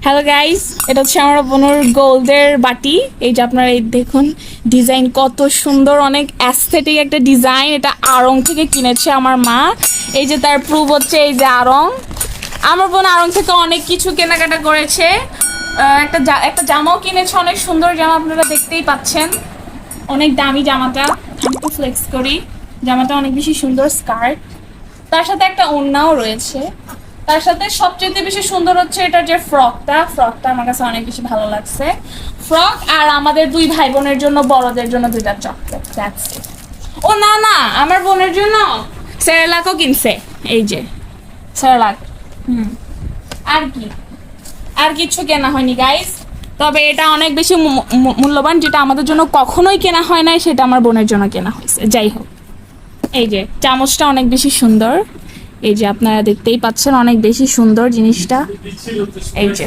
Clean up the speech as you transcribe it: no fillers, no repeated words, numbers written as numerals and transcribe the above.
Hello guys, এটা হচ্ছে আমার বোনের গোল্ডের বাটি। এই যে আপনারা এই দেখুন, ডিজাইন কত সুন্দর, অনেক অ্যাস্থেটিক একটা ডিজাইন। এটা আড়ং থেকে কিনেছে আমার মা। এই যে তার প্রুফ হচ্ছে এই যে আড়ং। আমার বোন আড়ং থেকে অনেক কিছু কেনাকাটা করেছে। একটা জামাও কিনেছে, অনেক সুন্দর জামা, আপনারা দেখতেই পাচ্ছেন। অনেক দামি জামাটা, আমি একটু ফ্লেক্স করি। জামাটা অনেক বেশি সুন্দর, স্কার্ট, তার সাথে একটা ওড়নাও রয়েছে। তার সাথে সবচেয়ে বেশি সুন্দর হচ্ছে এটার যে ফ্রকটা আমার কাছে অনেক বেশি ভালো লাগছে। ফ্রক আর আমাদের দুই ভাই বোনের জন্য, বড়দের জন্য দুইটা চকলেট। That's it. ও না না, আমার বোনের জন্য সেরেলাকও কিনছে। এই যে সেরেলাক। আর কি, আর কিছু কেনা হয়নি গাইস। তবে এটা অনেক বেশি মূল্যবান, যেটা আমাদের জন্য কখনোই কেনা হয় নাই, সেটা আমার বোনের জন্য কেনা হয়েছে। যাই হোক, এই যে চামচটা অনেক বেশি সুন্দর। এই যে আপনারা দেখতেই পাচ্ছেন, অনেক বেশি সুন্দর জিনিসটা। এই যে